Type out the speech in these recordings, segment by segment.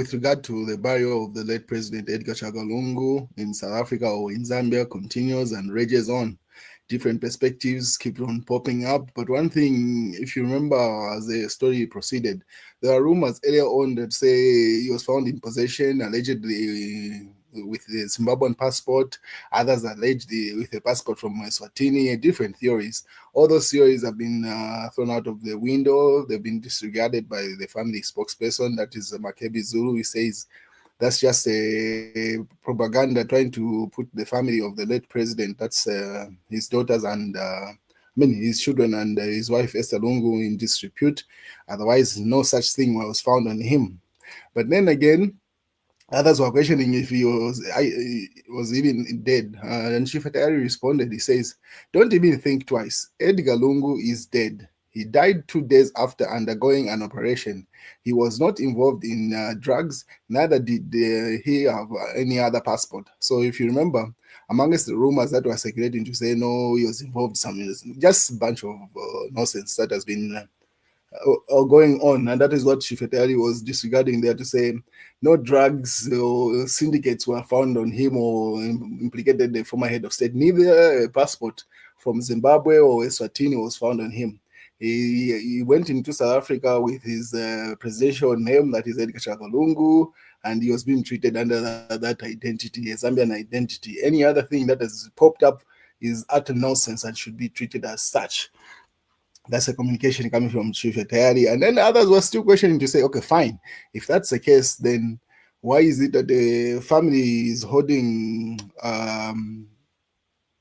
with regard to the burial of the late President Edgar Chagwa Lungu in South Africa or in Zambia continues and rages on. Different perspectives keep on popping up. But one thing, if you remember, as the story proceeded, there are rumors earlier on that say he was found in possession, allegedly with the Zimbabwean passport, others allegedly with a passport from Eswatini, different theories. All those theories have been thrown out of the window. They've been disregarded by the family spokesperson, that is Makebi Zulu. He says that's just a propaganda trying to put the family of the late president, that's his daughters and his children and his wife Esther Lungu, in disrepute. Otherwise, no such thing was found on him. But then again, others were questioning if he was even dead. And Shifatari responded, he says, "Don't even think twice. Edgar Lungu is dead. He died 2 days after undergoing an operation. He was not involved in drugs, neither did he have any other passport." So if you remember, amongst the rumors that were circulating to say, no, he was involved, just a bunch of nonsense that has been going on, and that is what Shifetari was disregarding there, to say no drugs or syndicates were found on him or implicated the former head of state. Neither a passport from Zimbabwe or Eswatini was found on him. He went into South Africa with his presidential name, that is Edgar Chagwa Lungu, and he was being treated under that identity, a Zambian identity. Any other thing that has popped up is utter nonsense and should be treated as such. That's a communication coming from Chief Etayari. And then others were still questioning to say, okay, fine. If that's the case, then why is it that the family is holding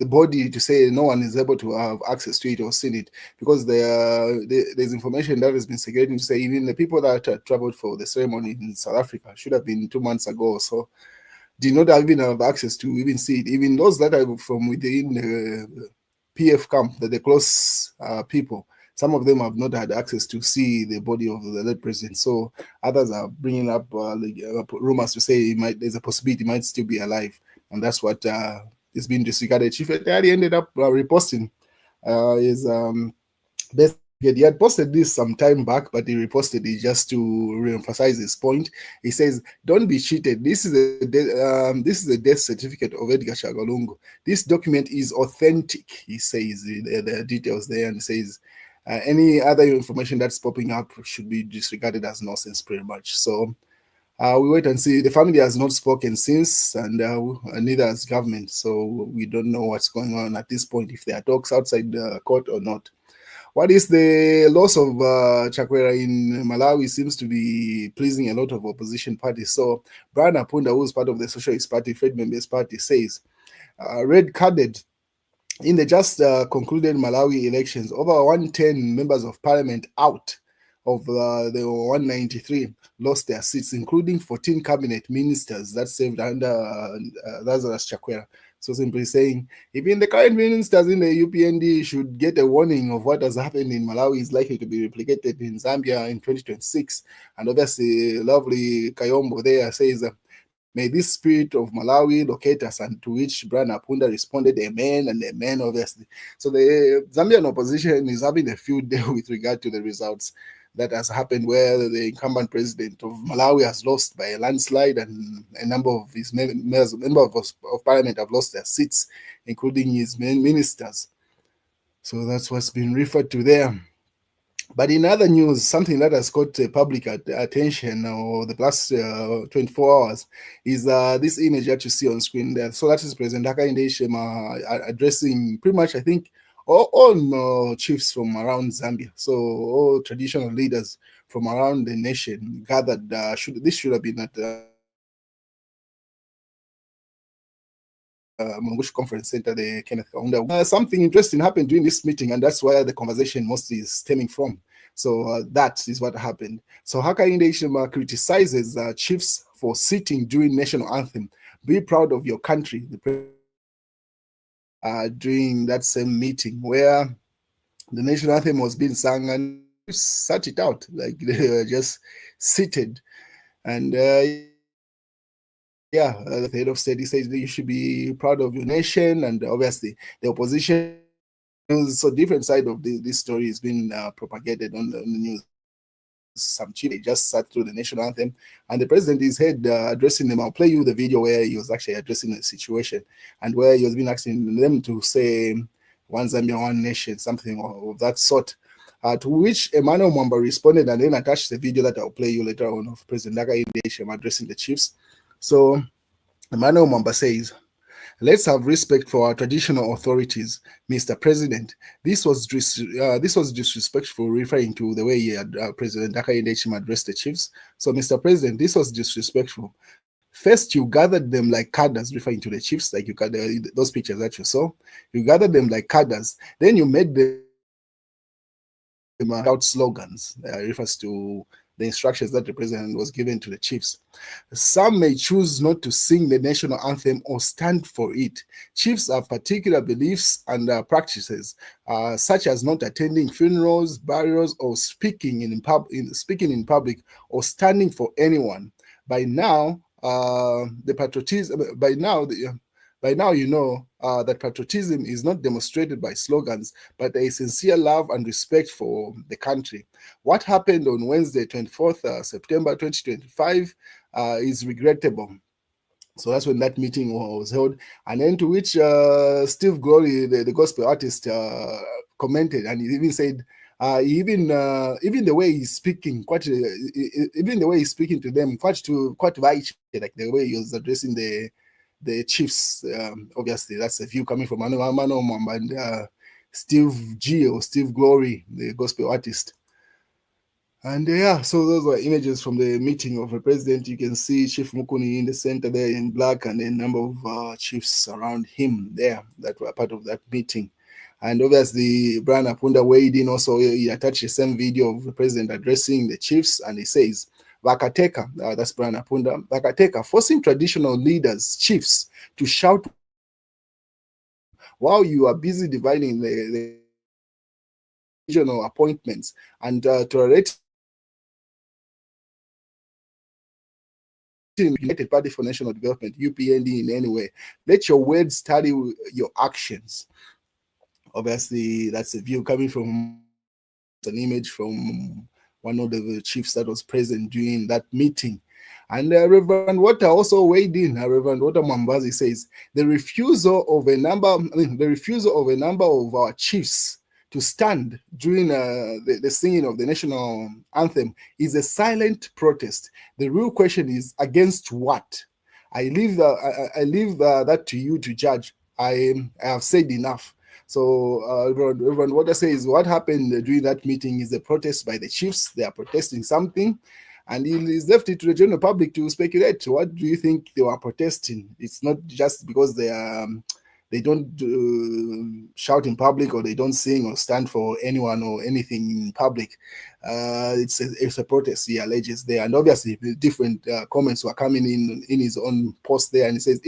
the body to say no one is able to have access to it or seen it? Because there's information that has been circulating to say even the people that traveled for the ceremony in South Africa should have been 2 months ago or so, did not even have access to even see it. Even those that are from within the PF camp, the close people, some of them have not had access to see the body of the late president. So others are bringing up rumors to say there's a possibility he might still be alive, and that's what is being disregarded. Chief Etari ended up reposting his best. He had posted this some time back, but he reposted it just to re-emphasize his point. He says, "Don't be cheated. This is a death certificate of Edgar Chagwa Lungu. This document is authentic." He says the details there, and says any other information that's popping up should be disregarded as nonsense, pretty much. So we wait and see. The family has not spoken since, and neither has government. So we don't know what's going on at this point, if there are talks outside the court or not. What is the loss of Chakwera in Malawi seems to be pleasing a lot of opposition parties. So Brian Apunda, who is part of the Socialist Party, Fred Members Party, says, red-carded in the just concluded Malawi elections, over 110 members of parliament out of the 193 lost their seats, including 14 cabinet ministers that served under Lazarus Chakwera. So simply saying, even the current ministers in the UPND should get a warning of what has happened in Malawi is likely to be replicated in Zambia in 2026. And obviously, lovely Kayombo there says, "May this spirit of Malawi locate us," and to which Brian Apunda responded, "Amen," and amen, obviously. So the Zambian opposition is having a field day with regard to the results that has happened, where the incumbent president of Malawi has lost by a landslide, and a number of his members of parliament have lost their seats, including his ministers. So that's what's been referred to there. But in other news, something that has caught public attention over the past 24 hours is this image that you see on screen there. So that is President Hakainde Hichilema addressing pretty much, I think, all chiefs from around Zambia. So all traditional leaders from around the nation gathered. This should have been at Mungushi Conference Center, the Kenneth Kaunda. Something interesting happened during this meeting, and that's where the conversation mostly is stemming from. So that is what happened. So Hakainde Hichilema criticizes chiefs for sitting during national anthem. Be proud of your country. During that same meeting where the national anthem was being sung, and sat it out, like they were just seated. And the head of state, he says that you should be proud of your nation, and obviously the opposition. So different side of this story is being propagated on the news. some chief. They just sat through the national anthem, and the president is heard addressing them. I'll play you the video where he was actually addressing the situation and where he was been asking them to say one Zambia, one nation, something of that sort. To which Emmanuel Mwamba responded and then attached the video that I'll play you later on of President Hakainde addressing the chiefs. So Emmanuel Mwamba says, "Let's have respect for our traditional authorities, Mr. President. This was disrespectful," referring to the way President Hakainde addressed the chiefs. So, Mr. President, this was disrespectful. First, you gathered them like cadres, referring to the chiefs, like you got those pictures that you saw. You gathered them like cadres. Then you made them out slogans. Refers to the instructions that the president was given to the chiefs. Some may choose not to sing the national anthem or stand for it. Chiefs have particular beliefs and practices, such as not attending funerals, burials, or speaking in public or standing for anyone. By now, the patriotism. By now, you know that patriotism is not demonstrated by slogans, but a sincere love and respect for the country. What happened on Wednesday, 24th September 2025 is regrettable. So that's when that meeting was held. And then to which Steve Glory, the gospel artist, commented, and he even said, even the way he's speaking, even the way he's speaking to them, quite right, like the way he was addressing the chiefs. Obviously, that's a view coming from Mano Mwamba and Steve G or Steve Glory, the gospel artist. And yeah, so those were images from the meeting of the president. You can see Chief Mukuni in the center there in black, and a number of chiefs around him there that were part of that meeting. And obviously, Brian Apunda weighed in also. He attached the same video of the president addressing the chiefs, and he says, "Vakateka," that's Brian Apunda, "Vakateka, forcing traditional leaders, chiefs, to shout while you are busy dividing the regional appointments and tolerating United Party for National Development, UPND, in any way. Let your words tally your actions." Obviously, that's a view coming from an image from one of the chiefs that was present during that meeting. And Reverend Water also weighed in. Reverend Water Mambazi says the refusal of a number of our chiefs to stand during the singing of the national anthem is a silent protest. The real question is, against what? I leave that to you to judge. I have said enough. So Reverend Water says what happened during that meeting is a protest by the chiefs. They are protesting something, and he is left it to the general public to speculate. What do you think they were protesting? It's not just because they don't shout in public, or they don't sing or stand for anyone or anything in public. It's a protest, he alleges there. And obviously different comments were coming in his own post there, and he says,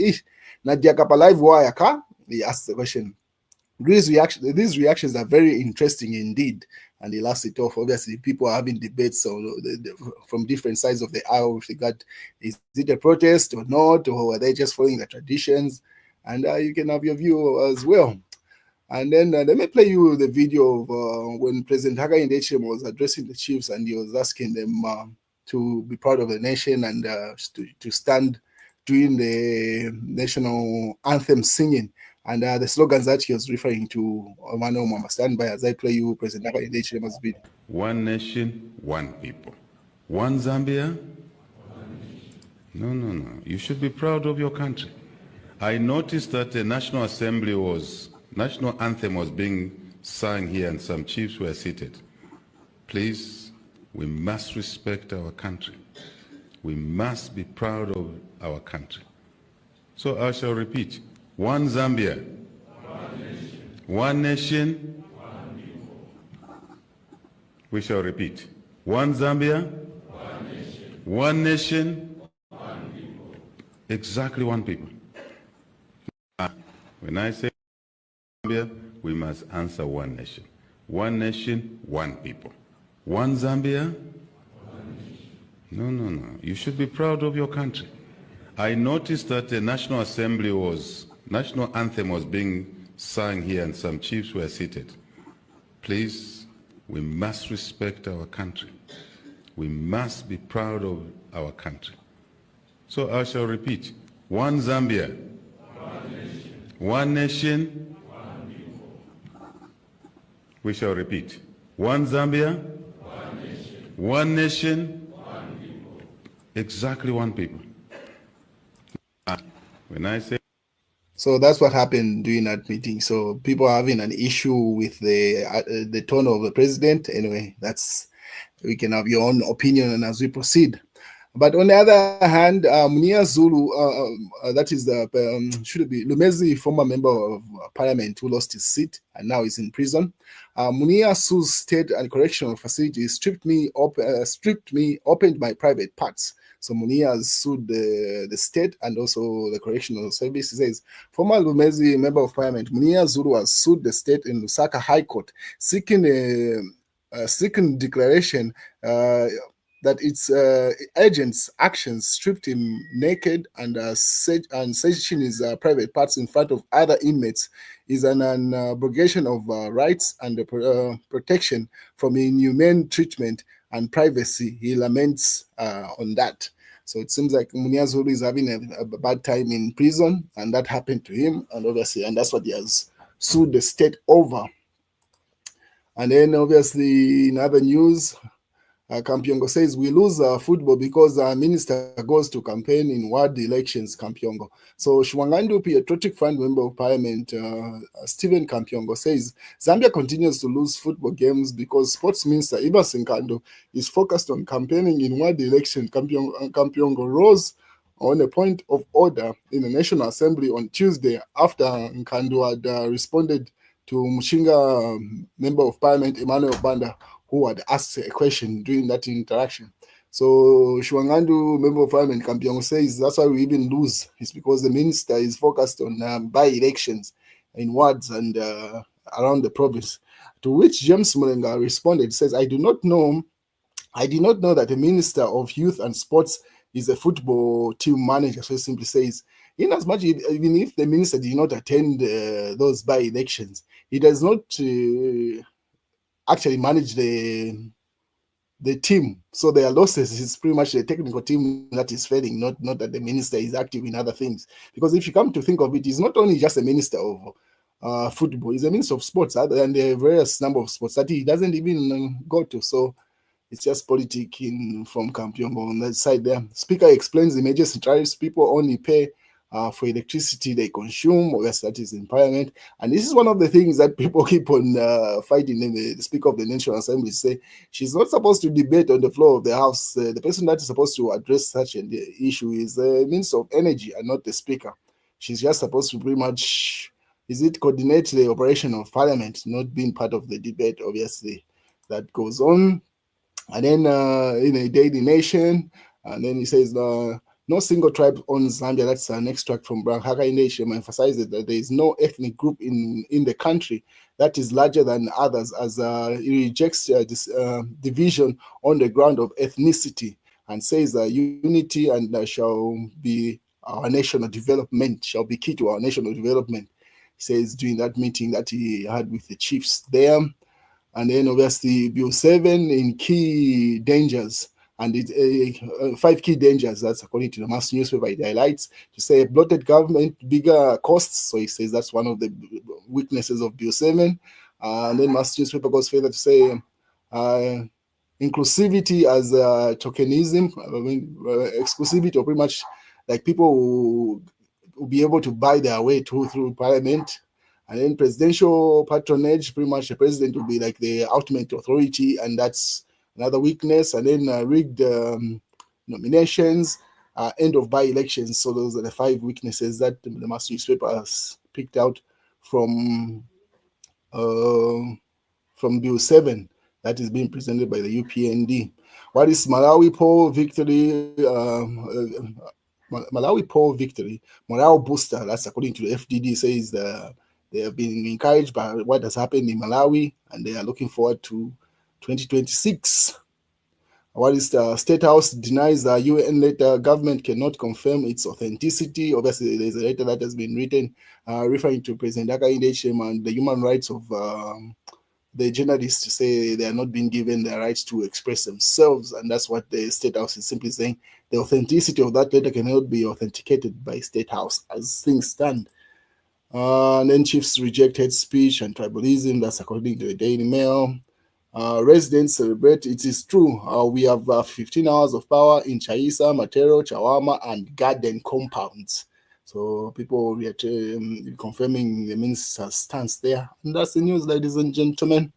Nadia Kapalive Wayaka? He asked the question. These reactions are very interesting indeed. And he laughs it off. Obviously, people are having debates from different sides of the aisle with regard, is it a protest or not, or are they just following the traditions? And you can have your view as well. And then let me play you the video of when President Hakainde was addressing the chiefs, and he was asking them to be proud of the nation and to stand during the national anthem singing. And the slogans that he was referring to, Mano Mama, stand by as I play you President Hakainde's video. One nation, one people. One Zambia? No. You should be proud of your country. I noticed that the National Anthem was being sung here and some chiefs were seated. Please, we must respect our country. We must be proud of our country. So I shall repeat. One Zambia. One nation. One people. We shall repeat. One Zambia. One nation. One people. Exactly one people. When I say Zambia, we must answer one nation. One nation, one people. One Zambia? No. You should be proud of your country. I noticed that the National Anthem was being sung here and some chiefs were seated. Please, we must respect our country. We must be proud of our country. So I shall repeat, one Zambia, one nation, we shall repeat, one Zambia, one nation, exactly one people. When I say So that's what happened during that meeting. So people are having an issue with the tone of the president. Anyway, we can have your own opinion as we proceed. But on the other hand, Munia Zulu, that is should it be Lumezi, former member of parliament who lost his seat and now is in prison. Munia Zulu's state and correctional facility stripped me, opened my private parts. So Munia has sued the state and also the correctional service. He says, former Lumezi member of parliament, Munia Zulu has sued the state in Lusaka High Court, seeking declaration that its agents' actions stripped him naked and searching his private parts in front of other inmates is an abrogation of rights and protection from inhumane treatment and privacy. He laments on that. So it seems like Munia Zulu is having a bad time in prison, and that happened to him, and that's what he has sued the state over. And then obviously in other news, Kampiongo says we lose football because our minister goes to campaign in ward elections, Kampiongo. So Shwangandu Patriotic Fund Member of Parliament, Stephen Kampiongo, says Zambia continues to lose football games because Sports Minister Iba Sinkando is focused on campaigning in ward elections. Kampiongo rose on a point of order in the National Assembly on Tuesday after Nkando had responded to Mushinga Member of Parliament Emmanuel Banda, who had asked a question during that interaction. So Shwangandu, member of parliament, Kampiongo, says that's why we even lose. It's because the minister is focused on by-elections in wards and around the province. To which James Mulenga responded, says, I did not know that the minister of youth and sports is a football team manager. So he simply says, in as much even if the minister did not attend those by-elections, he does not actually manage the team. So their losses is pretty much the technical team that is failing, not that the minister is active in other things. Because if you come to think of it, he's not only just a minister of football, he's a minister of sports, and there are various number of sports that he doesn't even go to. So it's just politicking from Kampiongo on that side there. Speaker explains the major tariffs people only pay for electricity they consume, or yes, that is in parliament. And this is one of the things that people keep on fighting. The Speaker of the National Assembly say she's not supposed to debate on the floor of the House. The person that is supposed to address such an issue is the Minister of Energy and not the Speaker. She's just supposed to pretty much, coordinate the operation of parliament, not being part of the debate, obviously, that goes on. And then in a Daily Nation, and then he says, no single tribe owns Zambia. That's an extract from Haka Nation, emphasizes that there is no ethnic group in the country that is larger than others, as he rejects this division on the ground of ethnicity, and says that unity and shall be our national development, shall be key to our national development. He says during that meeting that he had with the chiefs there. And then obviously Bill 7 in key dangers, and it's 5 key dangers, that's according to the Mass newspaper. It highlights to say bloated government, bigger costs. So he says that's one of the weaknesses of Bill 7. And then Mass newspaper goes further to say inclusivity as tokenism, exclusivity, or pretty much like people who will be able to buy their way through parliament. And then presidential patronage, pretty much the president will be like the ultimate authority, and that's another weakness. And then rigged nominations, end of by-elections. So those are the 5 weaknesses that the Mass newspaper has picked out from Bill 7 that is being presented by the UPND. What is Malawi poll victory? Malawi poll victory, morale booster. That's according to the FDD. Says they have been encouraged by what has happened in Malawi, and they are looking forward to 2026. What is the State House denies the UN letter? Government cannot confirm its authenticity. Obviously, there's a letter that has been written referring to President Hakainde Hichilema and the human rights of the journalists say they are not being given the right to express themselves, and that's what the State House is simply saying. The authenticity of that letter cannot be authenticated by State House as things stand. And then chiefs reject hate speech and tribalism. That's according to the Daily Mail. Residents celebrate. It is true. We have 15 hours of power in Chaisa, Matero, Chawama, and Garden compounds. So people confirming the minister's stance there. And that's the news, ladies and gentlemen.